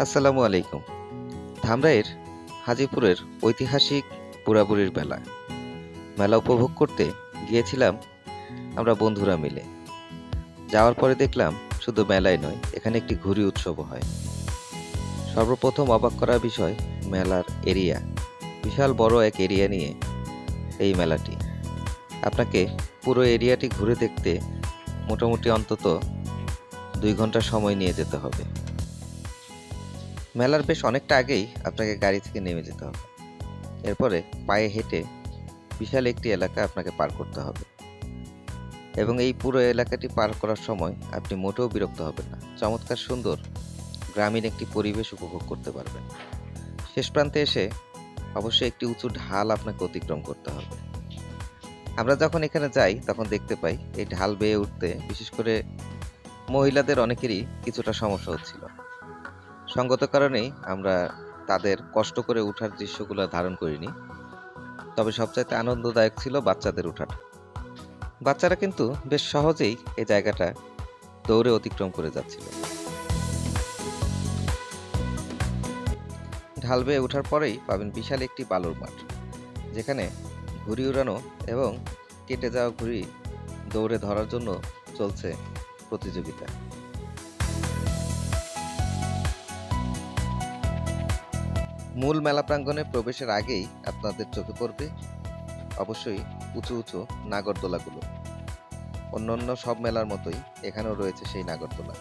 আসসালামু আলাইকুম। ধামরাইয়ের হাজীপুরের ঐতিহাসিক বুড়াবুড়ির মেলা মেলা উপভোগ করতে গিয়েছিলাম আমরা বন্ধুরা মিলে। যাওয়ার পরে দেখলাম শুধু মেলায় নয়, এখানে একটি ঘুড়ি উৎসবও হয়। সর্বপ্রথম অবাক করা বিষয় মেলার এরিয়া। বিশাল বড় এক এরিয়া নিয়ে এই মেলাটি। আপনাকে পুরো এরিয়াটি ঘুরে দেখতে মোটামুটি অন্তত 2 ঘন্টা সময় নিয়ে যেতে হবে। মেলার বেশ অনেকটা আগেই আপনাকে গাড়ি থেকে নেমে যেতে হবে। এরপরে পায়ে হেঁটে বিশাল একটি এলাকা আপনাকে পার করতে হবে, এবং এই পুরো এলাকাটি পার করার সময় আপনি মোটেও বিরক্ত হবেন না। চমৎকার সুন্দর গ্রামীণ একটি পরিবেশ উপভোগ করতে পারবেন। শেষ প্রান্তে এসে অবশ্যই একটি উঁচু ঢাল আপনাকে অতিক্রম করতে হবে। আমরা যখন এখানে যাই তখন দেখতে পাই এই ঢাল বেয়ে উঠতে বিশেষ করে মহিলাদের অনেকেরই কিছুটা সমস্যা হচ্ছিল। সঙ্গত কারণেই আমরা তাদের কষ্ট করে ওঠার দৃশ্যগুলো ধারণ করিনি। তবে সবচাইতে আনন্দদায়ক ছিল বাচ্চাদের ওঠাটা। বাচ্চারা কিন্তু বেশ সহজেই এই জায়গাটা দৌড়ে অতিক্রম করে যাচ্ছিল। ঢাল বেয়ে ওঠার পরেই পাবেন বিশাল একটি বালুর মাঠ, যেখানে ঘুড়ি উড়ানো এবং কেটে যাওয়া ঘুড়ি দৌড়ে ধরার জন্য চলছে প্রতিযোগিতা। মূল মেলা প্রাঙ্গণে প্রবেশের আগেই আপনাদের চোখে পড়বে অবশ্যই উঁচু উঁচু নাগরদোলাগুলো। অন্যান্য সব মেলার মতোই এখানেও রয়েছে সেই নাগরদোলা।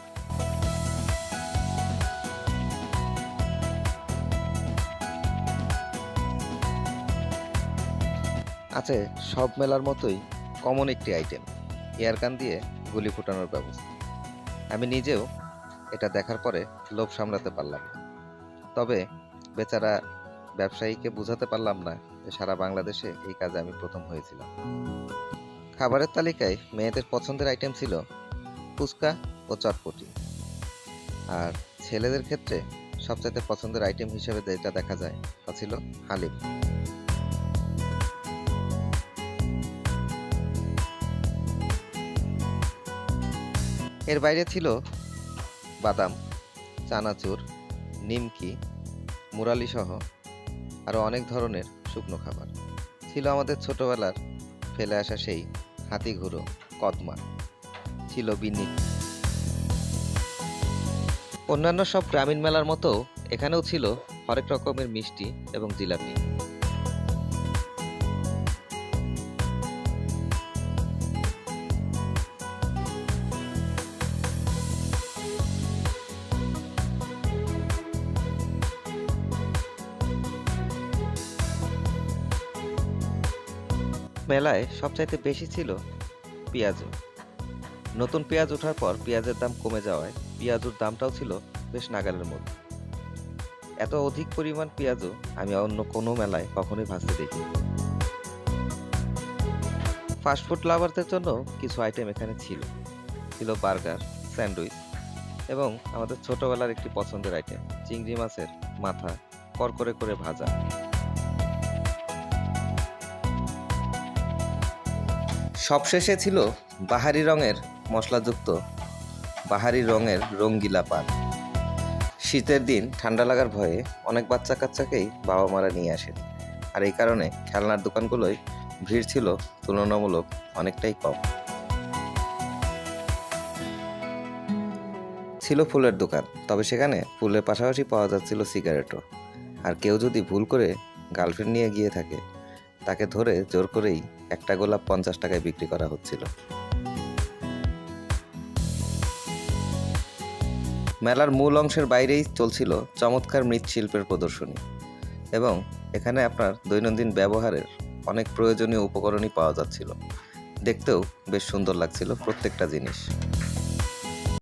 আছে সব মেলার মতোই কমন একটি আইটেম, এয়ার গান দিয়ে গুলি ফুটানোর ব্যবস্থা। আমি নিজেও এটা দেখার পরে লোভ সামলাতে পারলাম না। তবে বেচারা ব্যবসায়ীকে বোঝাতে পারলাম না যে সারা বাংলাদেশে এই কাজে আমি প্রথম হয়েছিলাম। খাবারের তালিকায় মেয়েদের পছন্দের আইটেম ছিল ফুচকা ও চটপটি, আর ছেলেদের ক্ষেত্রে সবচাইতে পছন্দের আইটেম হিসেবে যেটা দেখা যায় তা ছিল হালিম। এর বাইরে ছিল বাদাম, চানাচুর, নিমকি, মুরালি সহ আরও অনেক ধরনের শুকনো খাবার। ছিল আমাদের ছোটবেলার ফেলে আসা সেই হাতি ঘুরো, কদমা, ছিল বিন্নি। অন্যান্য সব গ্রামীণ মেলার মতো এখানেও ছিল হরেক রকমের মিষ্টি এবং জিলাপি। মেলায় সবচাইতে বেশি ছিল পেঁয়াজু। নতুন পেঁয়াজ ওঠার পর পেঁয়াজের দাম কমে যাওয়ায় পেঁয়াজুর দামটাও ছিল বেশ নাগালের মধ্যে। এত অধিক পরিমাণ পেঁয়াজু আমি অন্য কোনো মেলায় কখনোই ভাজতে দেখি। ফাস্টফুড লাভারদের জন্য কিছু আইটেম এখানে ছিল। ছিল বার্গার, স্যান্ডউইচ এবং আমাদের ছোটবেলার একটি পছন্দের আইটেম চিংড়ি মাছের মাথা করকরে করে ভাজা। সবশেষে ছিল বাহারি রঙের মশলাযুক্ত বাহারি রঙের রঙ্গিলা পান। শীতের দিন ঠান্ডা লাগার ভয়ে অনেক বাচ্চা কাচ্চাকেই বাবা মারা নিয়ে আসেন, আর এই কারণে খেলনার দোকানগুলোয় ভিড় ছিল তুলনামূলক অনেকটাই কম। ছিল ফুলের দোকান, তবে সেখানে ফুলের পাশাপাশি পাওয়া যাচ্ছিল সিগারেটও। আর কেউ যদি ভুল করে গার্লফ্রেন্ড নিয়ে গিয়ে থাকে তাকে ধরে জোর করেই একটা গোলাপ 50 টাকায় বিক্রি করা হচ্ছিল। মেলার মূল অংশের বাইরেই চলছিল চমৎকার মৃৎশিল্পের প্রদর্শনী, এবং এখানে আপনার দৈনন্দিন ব্যবহারের অনেক প্রয়োজনীয় উপকরণই পাওয়া যাচ্ছিল। দেখতেও বেশ সুন্দর লাগছিল প্রত্যেকটা জিনিস।